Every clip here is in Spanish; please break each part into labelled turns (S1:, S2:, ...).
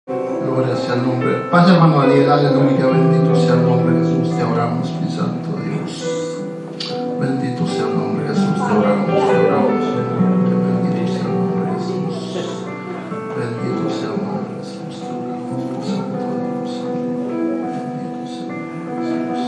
S1: Gloria sea el nombre. Paz, hermano Daniel, aleluya. Bendito sea el nombre de Jesús. Te oramos, mi santo Dios. Bendito sea el nombre de Jesús. Te oramos, te oramos. Bendito sea el nombre de Jesús. Bendito sea el nombre de Jesús. Te oramos, mi santo Dios. Bendito sea el nombre de Jesús.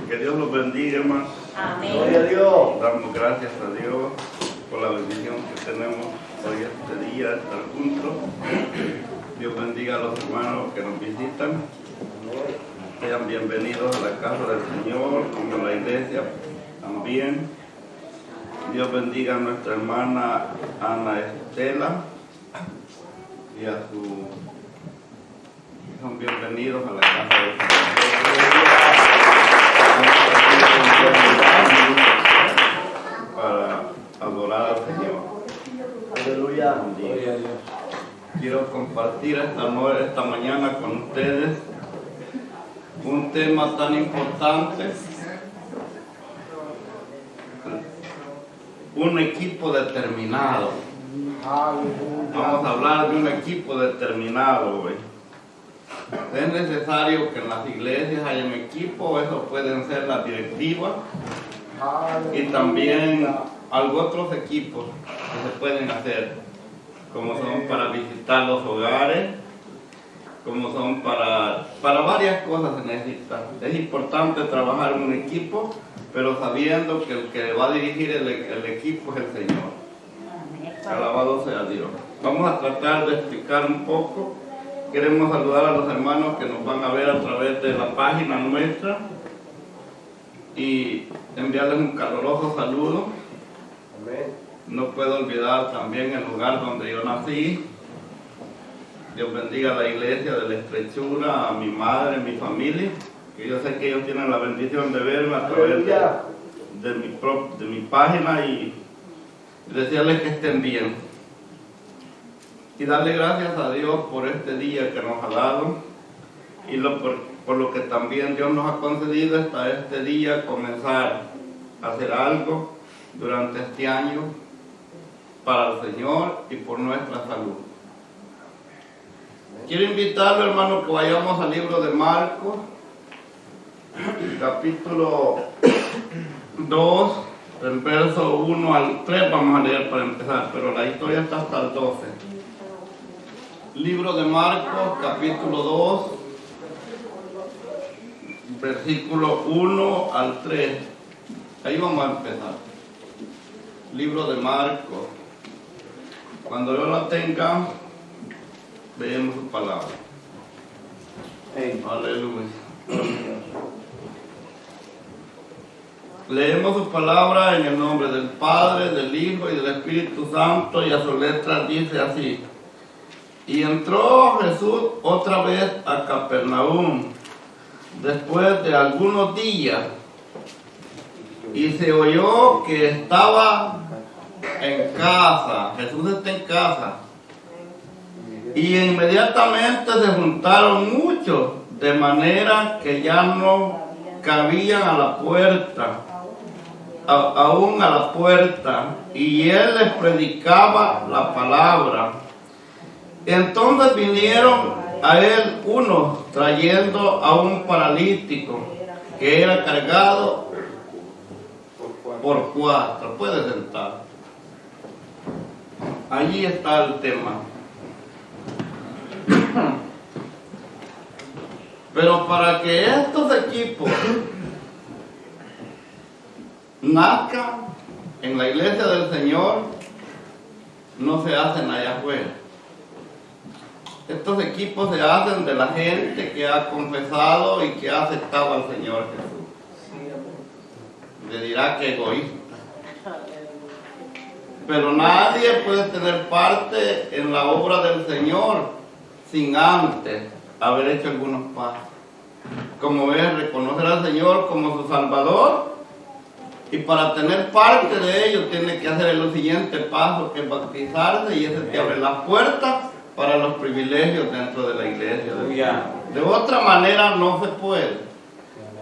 S2: Que Dios los bendiga, hermanos.
S3: Amén.
S2: Gloria a Dios. Damos gracias a Dios por la bendición que tenemos hoy, este día, de estar juntos. Dios bendiga a los hermanos que nos visitan. Sean bienvenidos a la casa del Señor, como a la iglesia también. Dios bendiga a nuestra hermana Ana Estela y a su... Son bienvenidos a la casa del Señor. Para adorar al Señor.
S4: Aleluya.
S2: Quiero compartir esta mañana con ustedes un tema tan importante, un equipo determinado. Vamos a hablar de un equipo determinado hoy. Es necesario que en las iglesias haya un equipo, eso pueden ser las directivas y también otros equipos que se pueden hacer, como son para visitar los hogares, como son para varias cosas se necesita. Es importante trabajar en un equipo, pero sabiendo que el que va a dirigir el equipo es el Señor. Alabado sea Dios. Vamos a tratar de explicar un poco. Queremos saludar a los hermanos que nos van a ver a través de la página nuestra y enviarles un caluroso saludo. No puedo olvidar también el lugar donde yo nací. Dios bendiga a la iglesia de la Estrechura, a mi madre, a mi familia, que yo sé que ellos tienen la bendición de verme a través de mi página y desearles que estén bien. Y darle gracias a Dios por este día que nos ha dado y por lo que también Dios nos ha concedido hasta este día comenzar a hacer algo durante este año para el Señor y por nuestra salud. Quiero invitarlo, hermano, que vayamos al libro de Marcos, capítulo 2, del verso 1 al 3 vamos a leer para empezar, pero la historia está hasta el 12. Libro de Marcos, capítulo 2, versículo 1 al 3. Ahí vamos a empezar. Libro de Marcos. Cuando yo la tenga, veamos su palabra. Aleluya. Leemos su palabra en el nombre del Padre, del Hijo y del Espíritu Santo, y a su letra dice así. Y entró Jesús otra vez a Capernaum, después de algunos días, y se oyó que estaba en casa. Jesús está en casa. Y inmediatamente se juntaron muchos, de manera que ya no cabían a la puerta, aún a la puerta, y él les predicaba la palabra. Entonces vinieron a él unos trayendo a un paralítico que era cargado por 4. Puede sentar. Allí está el tema. Pero para que estos equipos nazcan en la iglesia del Señor, no se hacen allá afuera. Estos equipos se hacen de la gente que ha confesado y que ha aceptado al Señor Jesús. Le dirá que egoísta. Pero nadie puede tener parte en la obra del Señor sin antes haber hecho algunos pasos. Como ves, reconocer al Señor como su Salvador, y para tener parte de ello tiene que hacer el siguiente paso, que es bautizarse, y ese te abre las puertas para los privilegios dentro de la iglesia. De otra manera no se puede.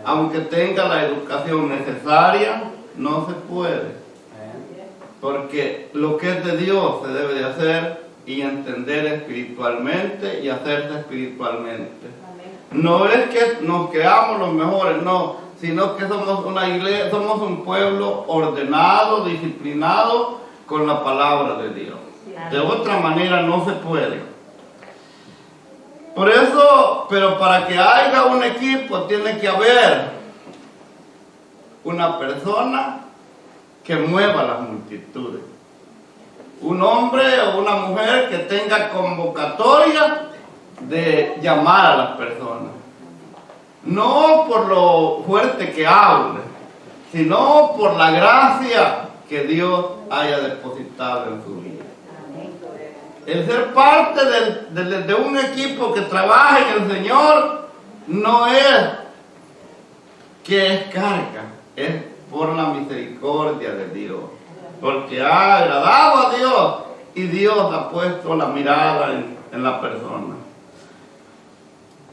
S2: Aunque tenga la educación necesaria, no se puede. Porque lo que es de Dios se debe de hacer y entender espiritualmente y hacerse espiritualmente. No es que nos creamos los mejores, no, sino que somos una iglesia, somos un pueblo ordenado, disciplinado con la palabra de Dios. De otra manera no se puede. Por eso, pero para que haya un equipo tiene que haber una persona que mueva las multitudes. Un hombre o una mujer que tenga convocatoria de llamar a las personas. No por lo fuerte que hable, sino por la gracia que Dios haya depositado en su vida. El ser parte de un equipo que trabaja en el Señor no es que es carga, es por la misericordia de Dios, porque ha agradado a Dios y Dios ha puesto la mirada en la persona.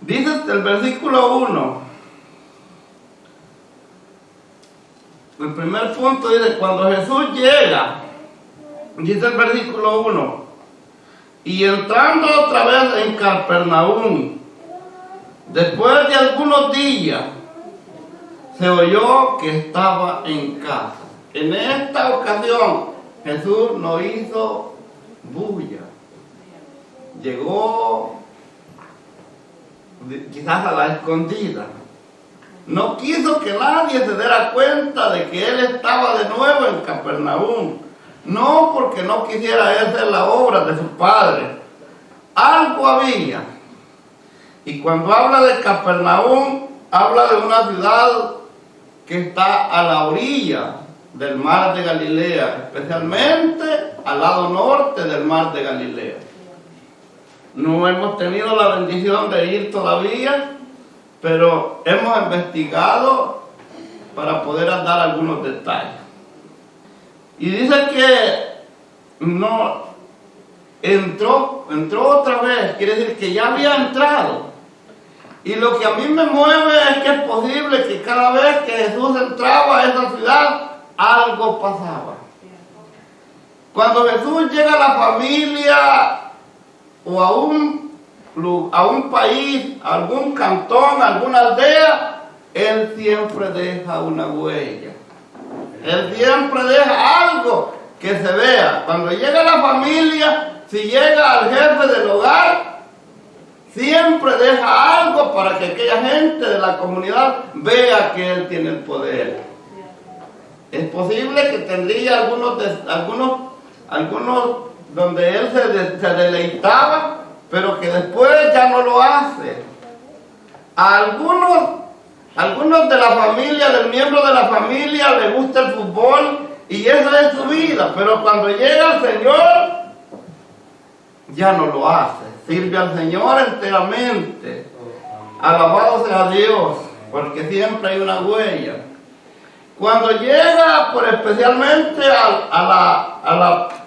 S2: Dice el versículo 1, el primer punto dice, cuando Jesús llega, dice el versículo 1, y entrando otra vez en Capernaum, después de algunos días, se oyó que estaba en casa. En esta ocasión, Jesús no hizo bulla. Llegó quizás a la escondida. No quiso que nadie se diera cuenta de que él estaba de nuevo en Capernaum. No porque no quisiera hacer la obra de su padre. Algo había. Y cuando habla de Capernaum, habla de una ciudad que está a la orilla del mar de Galilea, especialmente al lado norte del mar de Galilea. No hemos tenido la bendición de ir todavía, pero hemos investigado para poder dar algunos detalles. Y dice que no entró otra vez, quiere decir que ya había entrado. Y lo que a mí me mueve es que es posible que cada vez que Jesús entraba a esa ciudad, algo pasaba. Cuando Jesús llega a la familia o a un país, a algún cantón, a alguna aldea, Él siempre deja una huella. Él siempre deja algo que se vea. Cuando llega la familia, si llega al jefe del hogar, siempre deja algo para que aquella gente de la comunidad vea que Él tiene el poder. Es posible que tendría algunos donde Él se deleitaba, pero que después ya no lo hace. A algunos de la familia, del miembro de la familia, le gusta el fútbol y esa es su vida, pero cuando llega el Señor, ya no lo hace. Sirve al Señor enteramente. Alabado sea Dios, porque siempre hay una huella. Cuando llega, por especialmente a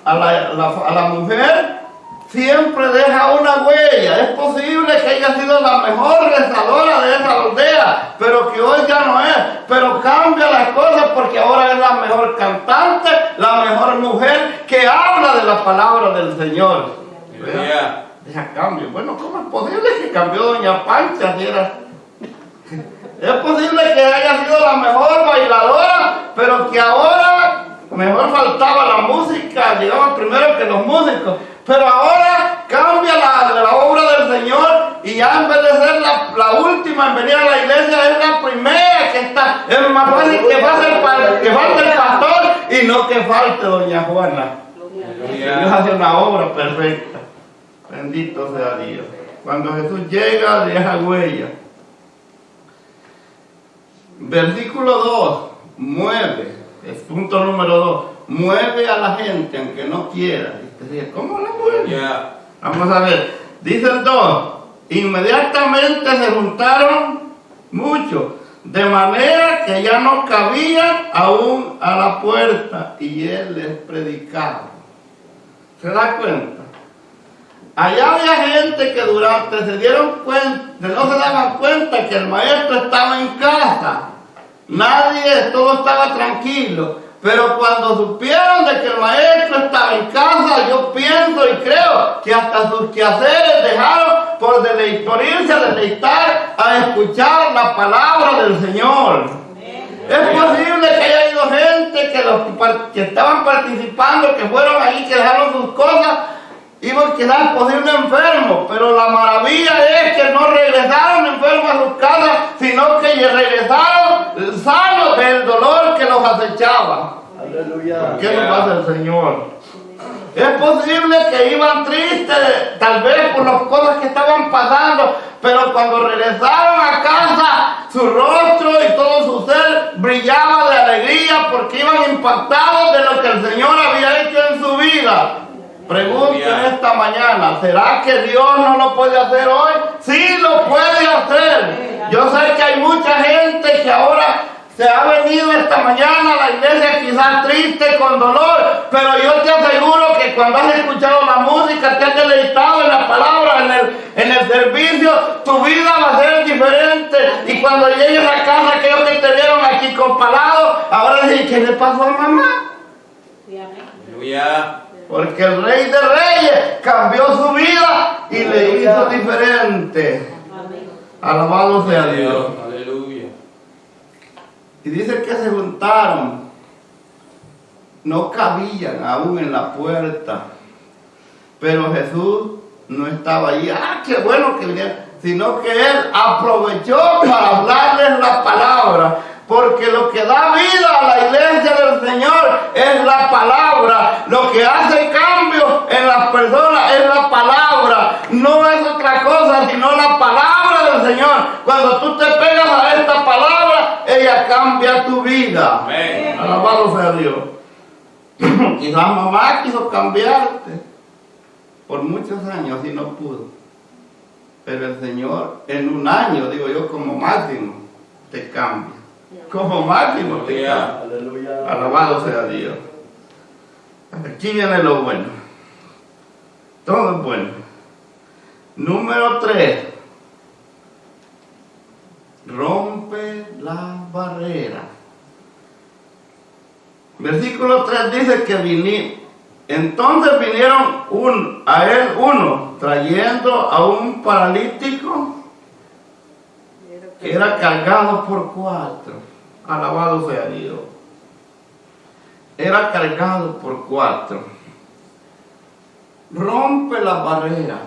S2: la mujer, siempre deja una huella. Es posible que haya sido la mejor rezadora de esa aldea, pero que hoy ya no es. Pero cambia las cosas porque ahora es la mejor cantante, la mejor mujer que habla de la palabra del Señor. Deja cambio. Bueno, ¿cómo es posible que cambió doña Pancha? Si era... Es posible que haya sido la mejor bailadora, pero que ahora mejor faltaba la música, llegamos primero que los músicos. Pero ahora cambia la obra del Señor y ya en vez de ser la última en venir a la iglesia, es la primera que está. Es más fácil que falte el pastor y no que falte doña Juana. Dios hace una obra perfecta. Bendito sea Dios. Cuando Jesús llega, deja huella. Versículo 2, mueve, es punto número 2, mueve a la gente aunque no quiera. ¿Cómo la mueve? Vamos a ver, dice el 2, inmediatamente se juntaron muchos, de manera que ya no cabían aún a la puerta y Él les predicaba. ¿Se da cuenta? Allá había gente que durante no se daban cuenta que el maestro estaba en casa. Todo estaba tranquilo. Pero cuando supieron de que el maestro estaba en casa, yo pienso y creo que hasta sus quehaceres dejaron por irse a deleitar, a escuchar la palabra del Señor. Es posible que haya ido gente que estaban participando, que fueron ahí, que dejaron sus cosas, iban a quedar posible enfermos, pero la maravilla es que no regresaron enfermos a sus casas, sino que regresaron sanos del dolor que los acechaba.
S3: Aleluya.
S2: ¿Qué nos hace el Señor? Es posible que iban tristes, tal vez por las cosas que estaban pasando, pero cuando regresaron a casa, su rostro y todo su ser brillaba de alegría porque iban impactados de lo que el Señor había hecho en su vida. Pregunten esta mañana, ¿será que Dios no lo puede hacer hoy? Sí lo puede hacer. Yo sé que hay mucha gente que ahora se ha venido esta mañana a la iglesia quizás triste, con dolor, pero yo te aseguro que cuando has escuchado la música, te has deleitado en la palabra, en el servicio, tu vida va a ser diferente. Y cuando llegues a casa, aquellos que te vieron aquí con palabras, ahora dicen, ¿qué le pasó a mamá?
S3: Aleluya.
S2: Porque el Rey de Reyes cambió su vida y le hizo diferente. Alabado sea Dios.
S3: Aleluya.
S2: Y dice que se juntaron, no cabían aún en la puerta, pero Jesús no estaba allí. Qué bueno que viniera, sino que Él aprovechó para hablarles la palabra, porque lo que da vida a la iglesia del Señor es la palabra. Lo que hace cambio en las personas es la palabra, no es otra cosa sino la palabra del Señor. Cuando tú te pegas a esta palabra, ella cambia tu vida.
S3: Amén.
S2: Alabado sea Dios. Quizás mamá quiso cambiarte por muchos años y no pudo, pero el Señor en un año, digo yo, como máximo te cambia. Como máximo te cambia.
S3: Aleluya.
S2: Alabado sea Dios. Aquí viene lo bueno. Todo es bueno. Número 3. Rompe la barrera. Versículo 3 dice que entonces vinieron a él uno trayendo a un paralítico que era cargado por 4. Alabado sea Dios. Era cargado por 4. Rompe la barrera.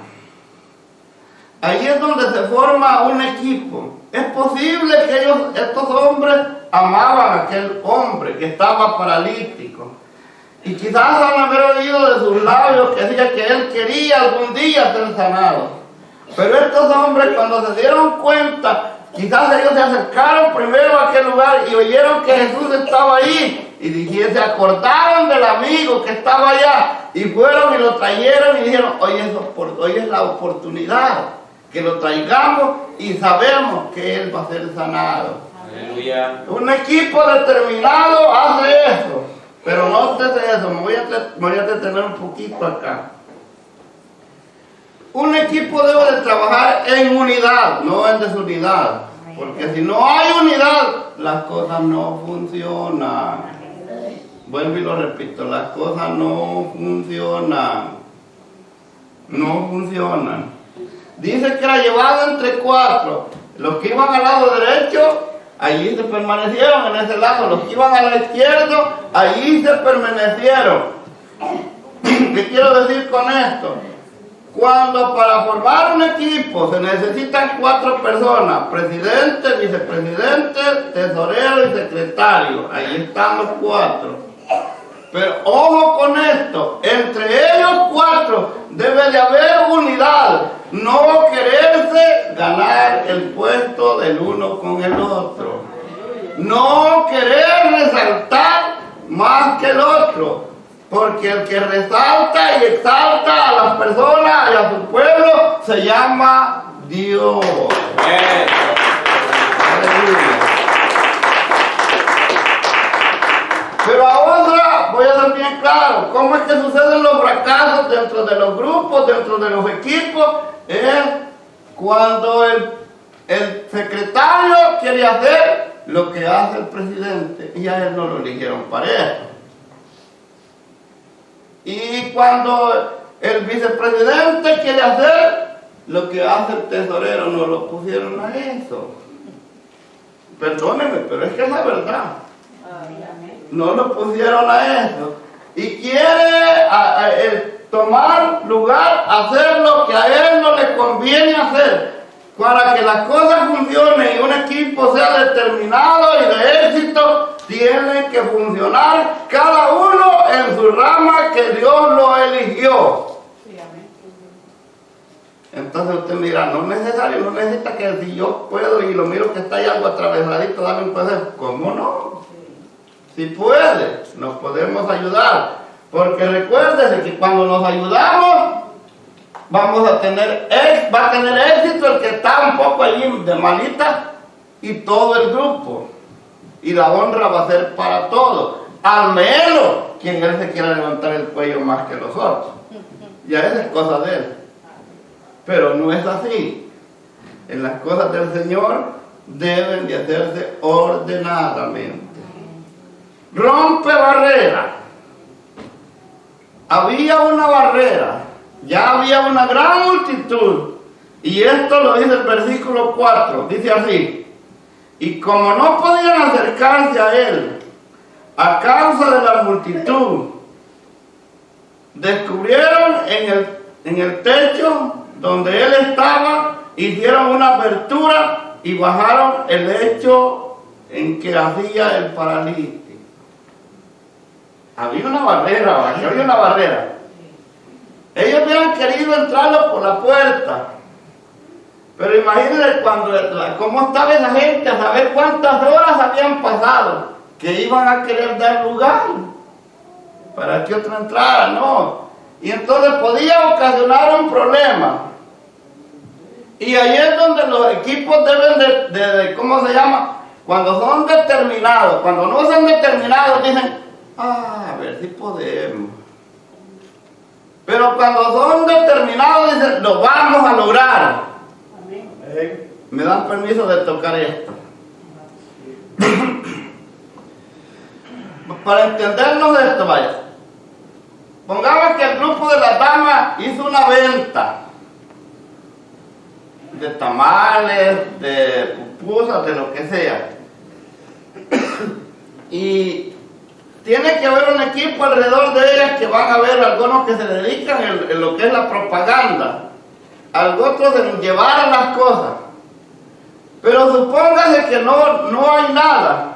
S2: Ahí es donde se forma un equipo. Es posible que estos hombres amaban a aquel hombre que estaba paralítico. Y quizás han haber oído de sus labios que decía que él quería algún día ser sanado. Pero estos hombres, cuando se dieron cuenta, quizás ellos se acercaron primero a aquel lugar y oyeron que Jesús estaba ahí. Y se acordaron del amigo que estaba allá. Y fueron y lo trajeron y dijeron, hoy es la oportunidad que lo traigamos y sabemos que él va a ser sanado.
S3: Aleluya.
S2: Un equipo determinado hace eso. Pero no nótese eso, me voy a detener un poquito acá. Un equipo debe de trabajar en unidad, no en desunidad. Porque si no hay unidad, las cosas no funcionan. Vuelvo y lo repito, las cosas no funcionan. No funcionan. Dice que era llevado entre 4. Los que iban al lado derecho, allí se permanecieron en ese lado. Los que iban al izquierdo, allí se permanecieron. ¿Qué quiero decir con esto? Cuando para formar un equipo se necesitan 4 personas, presidente, vicepresidente, tesorero y secretario. Ahí están los 4. Pero ojo con esto, entre ellos 4 debe de haber unidad, no quererse ganar el puesto del uno con el otro, no querer resaltar más que el otro, porque el que resalta y exalta a las personas y a su pueblo se llama Dios. Aleluya. Pero ahora voy a ser bien claro, ¿cómo es que suceden los fracasos dentro de los grupos grupos, dentro de los equipos, es cuando el secretario quiere hacer lo que hace el presidente y a él no lo eligieron para eso. Y cuando el vicepresidente quiere hacer lo que hace el tesorero, no lo pusieron a eso. Perdónenme, pero es que es la verdad. No lo pusieron a eso. Y quiere tomar lugar, hacer lo que a él no le conviene hacer. Para que las cosas funcionen y un equipo sea determinado y de éxito, tienen que funcionar cada uno en su rama que Dios lo eligió. Entonces usted mira, no es necesario, no necesita que si yo puedo y lo miro que está ahí algo atravesadito, dame un consejo. ¿Cómo no? Si puede, nos podemos ayudar. Porque recuérdese que cuando nos ayudamos, va a tener éxito el que está un poco allí de malita y todo el grupo. Y la honra va a ser para todos. Al menos quien él se quiera levantar el cuello más que los otros. Ya esa es cosa de él. Pero no es así. En las cosas del Señor deben de hacerse ordenadamente. Rompe barrera. Había una barrera. Ya había una gran multitud. Y esto lo dice el versículo 4. Dice así. Y como no podían acercarse a él a causa de la multitud, descubrieron en el techo donde él estaba, hicieron una abertura y bajaron el lecho en que hacía el paralítico. Había una barrera, aquí había una barrera. Ellos hubieran querido entrarlo por la puerta. Pero imagínense cómo estaba esa gente, a saber cuántas horas habían pasado, que iban a querer dar lugar para que otro entrara, no. Y entonces podía ocasionar un problema. Y ahí es donde los equipos deben de ¿cómo se llama? Cuando son determinados, cuando no son determinados dicen, a ver si podemos. Pero cuando son determinados dicen, lo vamos a lograr. Me dan permiso de tocar esto. Para entendernos esto, vaya. Pongamos que el grupo de las damas hizo una venta de tamales, de pupusas, de lo que sea. Y tiene que haber un equipo alrededor de ellas que van a ver algunos que se dedican en lo que es la propaganda, otros en llevar las cosas. Pero supóngase que no hay nada.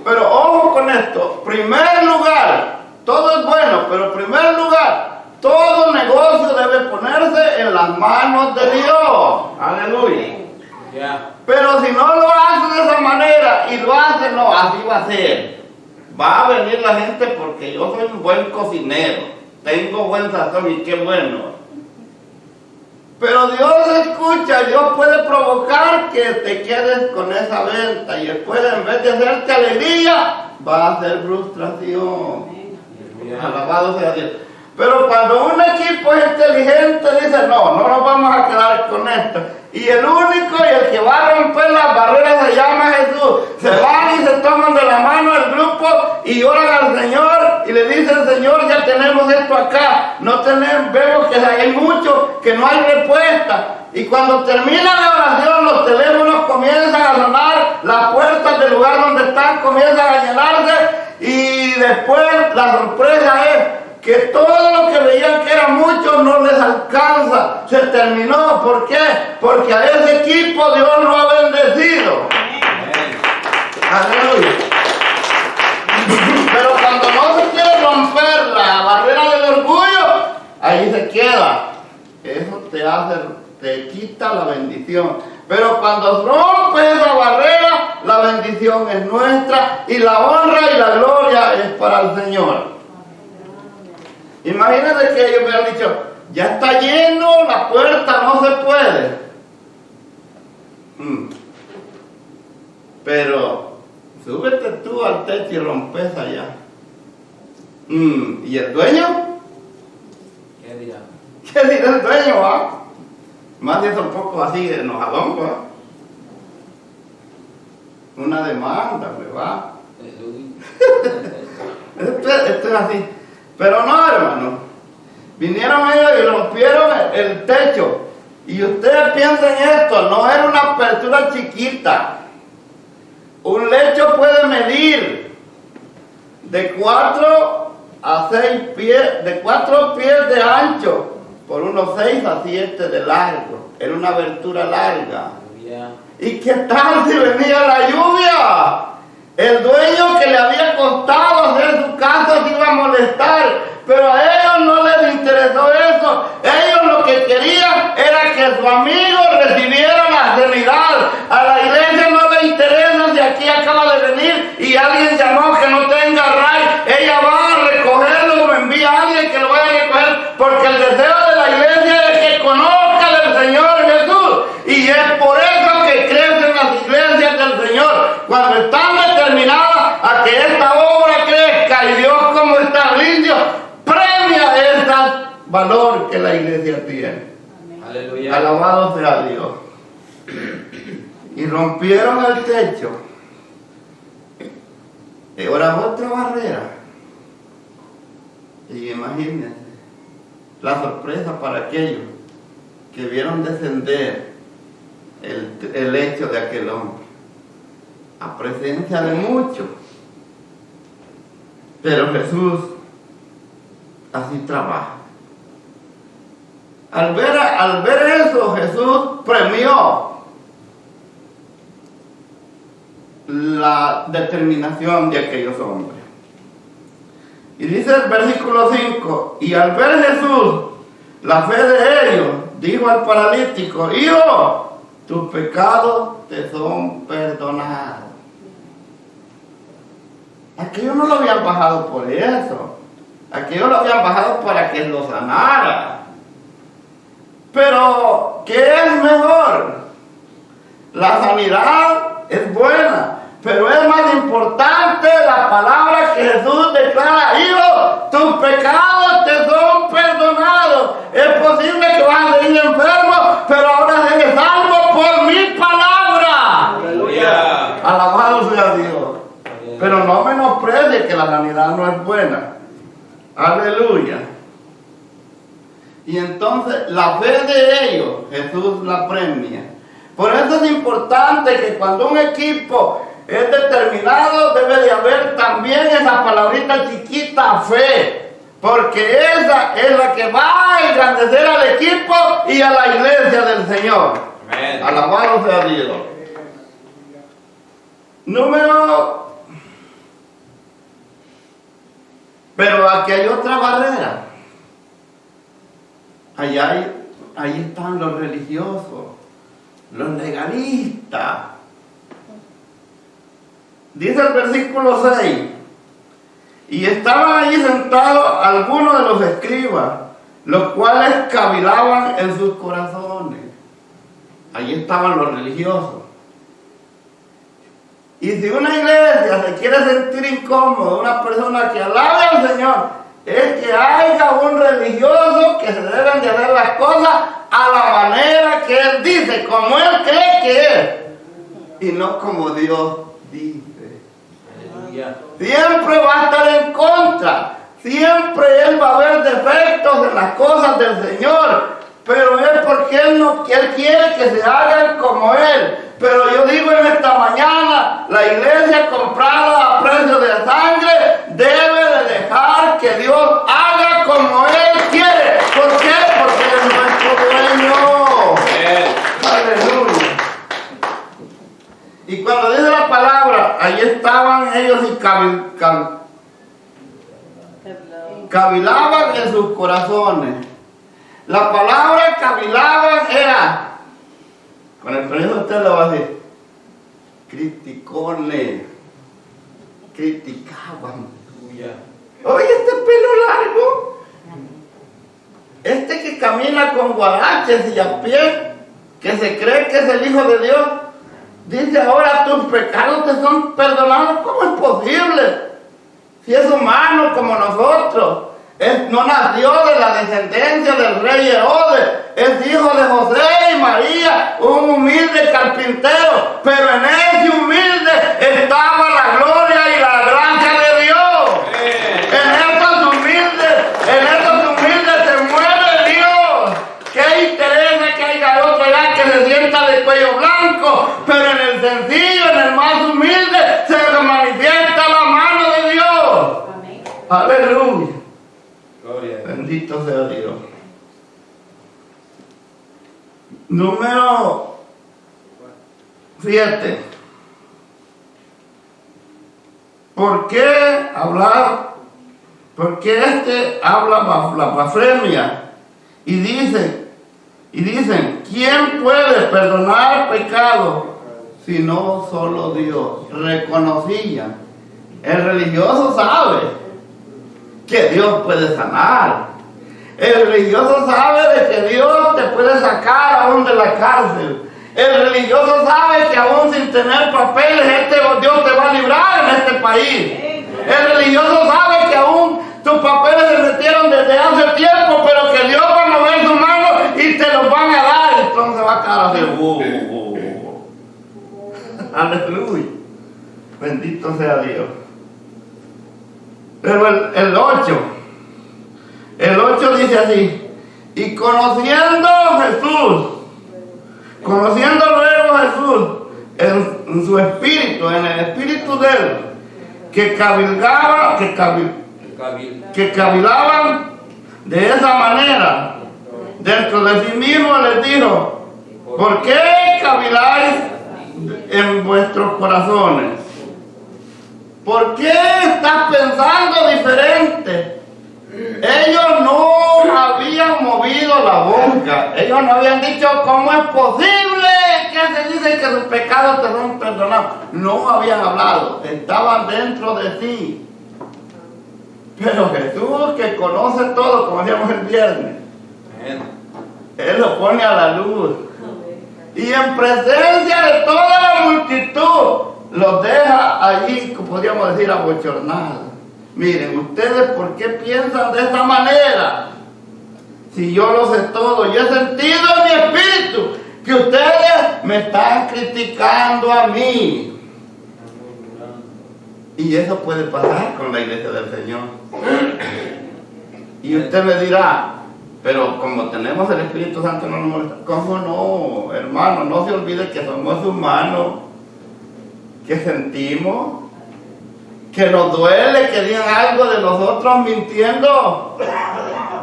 S2: Pero ojo con esto, primer lugar, todo es bueno, pero primer lugar, todo negocio debe ponerse en las manos de Dios. Aleluya.
S3: Yeah.
S2: Pero si no lo hace de esa manera y lo hace, no, así va a ser. Va a venir la gente porque yo soy un buen cocinero, tengo buen sazón y qué bueno. Pero Dios escucha, Dios puede provocar que te quedes con esa venta y después en vez de hacerte alegría, va a ser frustración. Alabado sea Dios. Pero cuando un equipo es inteligente dice, no nos vamos a quedar con esto. Y el único y el que va a romper las barreras se llama Jesús. Se van y se toman de la mano el grupo y oran al Señor y le dicen, Señor, ya tenemos esto acá. Vemos que hay mucho, que no hay respuesta. Y cuando termina la oración, los teléfonos comienzan a sonar, las puertas del lugar donde están comienzan a llenarse y después la sorpresa es que todo lo que veían que era mucho no les alcanza, se terminó. ¿Por qué? Porque a ese equipo Dios lo ha bendecido. Aleluya. Pero cuando no se quiere romper la barrera del orgullo, ahí se queda. Eso te quita la bendición. Pero cuando rompe esa barrera, la bendición es nuestra y la honra y la gloria es para el Señor. Imagínense que ellos me han dicho, ya está lleno, la puerta no se puede. Pero súbete tú al techo y rompes allá. ¿Y el dueño?
S3: ¿Qué dirá?
S2: ¿Qué dirá el dueño, va? Más de eso un poco así enojadón, va. Una demanda, me va. Esto es así. Pero no, hermano. Vinieron ellos y rompieron el techo. Y ustedes piensen esto, no era una apertura chiquita. Un lecho puede medir de 4 a 6 pies, de 4 pies de ancho, por unos 6 a 7 de largo. Era una abertura larga. ¿Y qué tal si venía la lluvia? El dueño que le había costado hacer su casa se iba a molestar. Pero a ellos no les interesó eso. Ellos lo que querían era que su amigo recibiera la sanidad. A la iglesia no le interesa si aquí acaba de venir y alguien llamó que no tenga ray. Ella va a recogerlo o me envía a alguien que lo vaya a recoger. Porque el deseo de la iglesia es que conozca del Señor Jesús. Y es por eso que crecen las iglesias del Señor. Cuando están determinadas a que esta obra crezca y Dios como establecido premia ese valor que la iglesia tiene.
S3: Aleluya.
S2: Alabado sea Dios. Y rompieron el techo. Y ahora otra barrera. Y imagínense la sorpresa para aquellos que vieron descender el lecho de aquel hombre a presencia de muchos. Pero Jesús así trabaja. Al ver eso, Jesús premió la determinación de aquellos hombres. Y dice el versículo 5, y al ver Jesús la fe de ellos, dijo al paralítico, hijo, tus pecados te son perdonados. Aquellos no lo habían bajado por eso. Aquellos lo habían bajado para que lo sanara. Pero, ¿qué es mejor? La sanidad es buena, pero es más importante la palabra que Jesús declara, hijo, tus pecados te son perdonados. Es posible que vas a seguir enfermo, pero ahora eres salvo por mi palabra.
S3: Aleluya.
S2: Alabado sea Dios. Pero no menosprecie que la sanidad no es buena. Aleluya. Y entonces la fe de ellos, Jesús la premia. Por eso es importante que cuando un equipo es determinado, debe de haber también esa palabrita chiquita, fe. Porque esa es la que va a engrandecer al equipo y a la iglesia del Señor.
S3: Amén.
S2: Alabado sea Dios. Pero aquí hay otra barrera. Ahí están los religiosos, los legalistas. Dice el versículo 6, y estaban allí sentados algunos de los escribas, los cuales cavilaban en sus corazones. Allí estaban los religiosos. Y si una iglesia se quiere sentir incómoda, una persona que alabe al Señor, es que haya un religioso que se deben de hacer las cosas a la manera que Él dice, como Él cree que es, y no como Dios dice.
S3: Aleluya.
S2: Siempre va a estar en contra, siempre Él va a ver defectos en las cosas del Señor, pero es porque Él quiere que se hagan como Él. Pero yo digo en esta mañana, la iglesia comprada a precio de sangre debe de dejar que Dios haga como Él quiere. ¿Por qué? Porque Él es nuestro dueño. Aleluya. Y cuando dice la palabra, allí estaban ellos y cavilaban en sus corazones. La palabra cavilaban era, con el permiso usted lo va a decir, criticones, criticaban.
S3: Aleluya.
S2: Oye, este pelo largo, este que camina con guaraches y a pie, que se cree que es el Hijo de Dios, dice ahora tus pecados te son perdonados. ¿Cómo es posible? Si es humano como nosotros. No nació de la descendencia del rey Herodes, es hijo de José y María, un humilde carpintero, pero en ese humilde estaba la gloria y la gracia de Dios. En estos humildes se mueve Dios. ¿Qué interesa que haya otro allá que se sienta de cuello blanco? Pero en el sencillo, en el más humilde, se manifiesta la mano de Dios.
S4: Amén.
S2: Aleluya.
S3: Gloria.
S2: Bendito sea Dios. Número 7. ¿Por qué hablar? Porque habla la blasfemia y dicen, ¿quién puede perdonar pecado si no solo Dios? Reconocían. El religioso sabe que Dios puede sanar. El religioso sabe de que Dios te puede sacar aún de la cárcel. El religioso sabe que aún sin tener papeles, Dios te va a librar en este país. El religioso sabe que aún tus papeles se metieron desde hace tiempo, pero que Dios va a mover su mano y te los van a dar. Entonces va a quedar así. Aleluya. Bendito sea Dios. Pero el 8 dice así: y conociendo luego Jesús en su espíritu, en el espíritu de él, que cavilaban de esa manera, dentro de sí mismo les dijo: ¿por qué caviláis en vuestros corazones? ¿Por qué estás pensando diferente? Ellos no habían movido la boca. Ellos no habían dicho: ¿cómo es posible que se dice que sus pecados te son perdonados? No habían hablado. Estaban dentro de sí. Pero Jesús, que conoce todo, como decíamos el viernes, Él lo pone a la luz. Y en presencia de toda la multitud, los deja allí, podríamos decir, abochornados. Miren, ustedes, ¿por qué piensan de esta manera? Si yo lo sé todo, yo he sentido en mi espíritu que ustedes me están criticando a mí. Y eso puede pasar con la iglesia del Señor. Y usted me dirá: pero como tenemos el Espíritu Santo no nos molesta. ¿Cómo no, hermano? No se olvide que somos humanos, que sentimos, que nos duele que digan algo de nosotros mintiendo.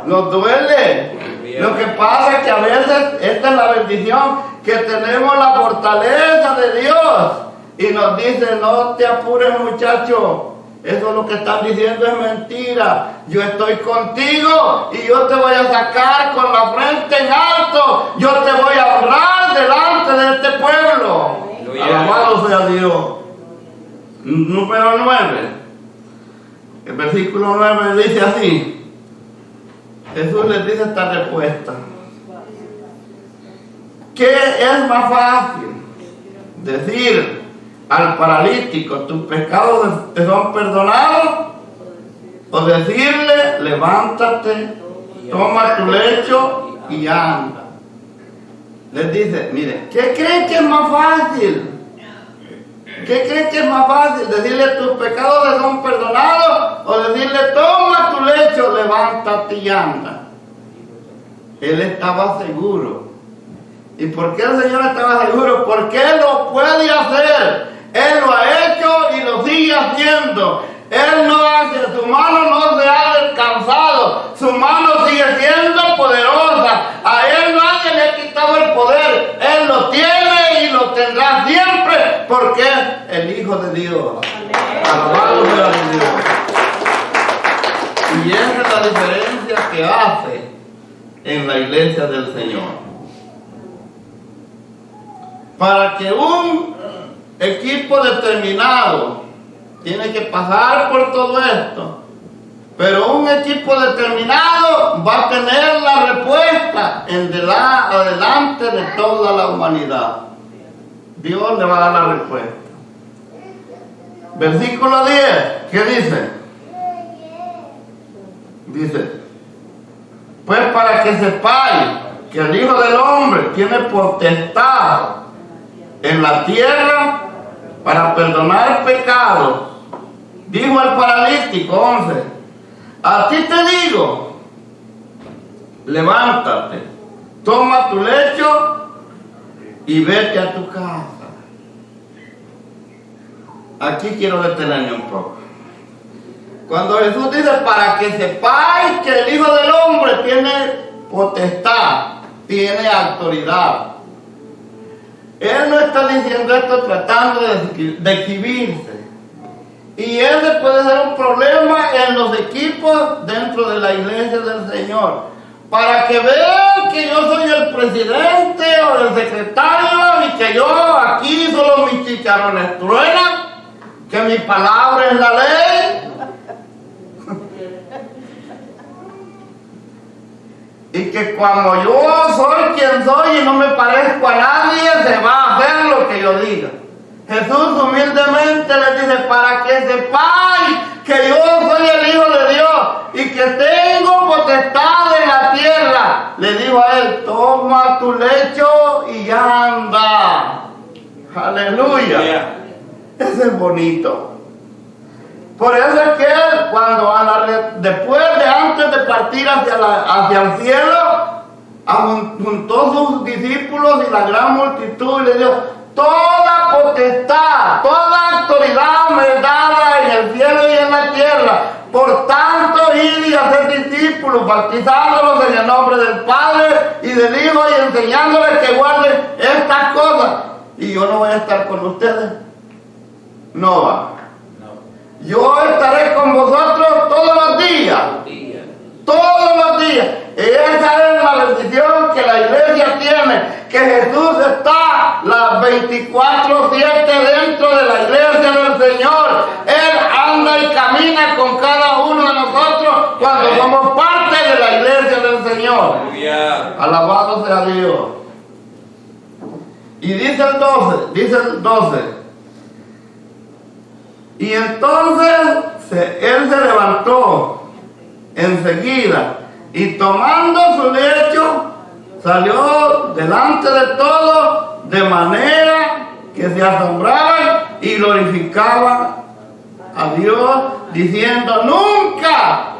S2: Nos duele. Lo que pasa es que a veces esta es la bendición, que tenemos la fortaleza de Dios y nos dice: no te apures, muchacho, eso lo que están diciendo es mentira. Yo estoy contigo y yo te voy a sacar con la frente en alto. Yo te voy a honrar delante de este pueblo. Alabado sea Dios. Número 9. El versículo 9 dice así. Jesús les dice esta respuesta: ¿qué es más fácil? Decir al paralítico: tus pecados te son perdonados, o decirle: levántate, toma tu lecho y anda. Les dice: mire, ¿qué creen que es más fácil? ¿Qué creen que es más fácil? ¿Decirle tus pecados te son perdonados, o decirle: toma tu lecho, levántate y anda? Él estaba seguro. ¿Y por qué el Señor estaba seguro? Porque Él lo puede hacer. Él lo ha hecho y lo sigue haciendo. Él no hace, su mano no se ha descansado, su mano sigue siendo poderosa. A Él nadie le ha quitado el poder. Él lo tiene y lo tendrá siempre, porque es el Hijo de Dios. Alabado sea Dios. Y esa es la diferencia que hace en la iglesia del Señor. Para que un equipo determinado tiene que pasar por todo esto, pero un equipo determinado va a tener la respuesta adelante de toda la humanidad. Dios le va a dar la respuesta. Versículo 10, ¿qué dice? Dice, pues para que sepáis que el Hijo del Hombre tiene potestad en la tierra para perdonar pecados. Dijo al paralítico, 11, a ti te digo, levántate, toma tu lecho y vete a tu casa. Aquí quiero detenerme un poco. Cuando Jesús dice, para que sepáis que el Hijo del Hombre tiene potestad, tiene autoridad, Él no está diciendo esto tratando de exhibirse. Y ese puede ser un problema en los equipos dentro de la iglesia del Señor. Para que vean que yo soy el presidente o el secretario y que yo aquí solo mis chicharrones truenan, que mi palabra es la ley. Y que cuando yo soy quien soy y no me parezco a nadie, se va a hacer lo que yo diga. Jesús humildemente les dice, para que sepáis que yo soy el Hijo de Dios y que tengo potestad en la tierra. Le dijo a él, toma tu lecho y anda. Aleluya.
S3: Yeah.
S2: Ese es bonito. Por eso es que él, cuando antes de partir hacia el cielo, juntó sus discípulos y la gran multitud y le dijo, toda potestad, toda autoridad me es dada en el cielo y en la tierra. Por tanto, id y hacer discípulos, bautizándolos en el nombre del Padre y del Hijo y enseñándoles que guarden estas cosas. Y yo no voy a estar con ustedes. No va. Yo estaré con vosotros todos los días. Todos los días. Esa es la bendición que la iglesia tiene, que Jesús está las 24/7 dentro de la iglesia del Señor. Él anda y camina con cada uno de nosotros cuando somos parte de la iglesia del Señor. Alabado sea Dios. Y dice el 12. Y entonces él se levantó enseguida y tomando su lecho salió delante de todos, de manera que se asombraban y glorificaban a Dios, diciendo, nunca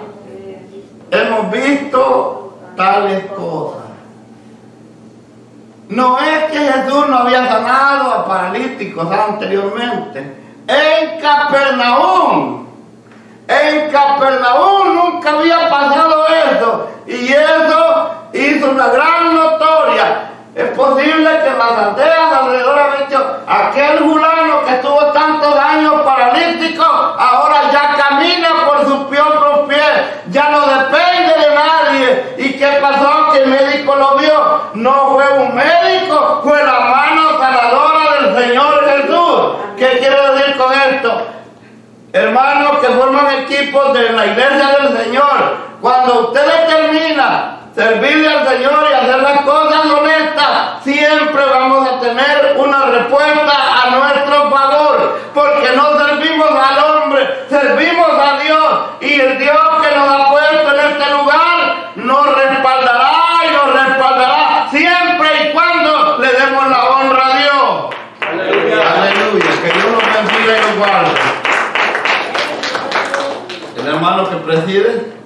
S2: hemos visto tales cosas. No es que Jesús no había sanado a paralíticos anteriormente. En Capernaum nunca había pasado eso, y eso hizo una gran notoria. Es posible que en las aldeas alrededor han dicho, aquel fulano que estuvo tantos años paralítico, ahora ya camina por sus propios pies, ya no depende de nadie. ¿Y qué pasó? Que el médico lo vio. No fue un médico, fue la mano sanadora del Señor Jesús. ¿Qué quiero decir con esto? Hermanos que forman equipos de la iglesia del Señor, cuando usted determina servirle al Señor y hacer las cosas honestas, siempre vamos a tener una respuesta a nuestro favor, porque no servimos al hombre, servimos a Dios, y el Dios que nos ha puesto en este lugar nos respaldará y nos respaldará siempre y cuando le demos la honra a Dios. Aleluya, que Dios nos bendiga y nos guarde. El hermano que preside.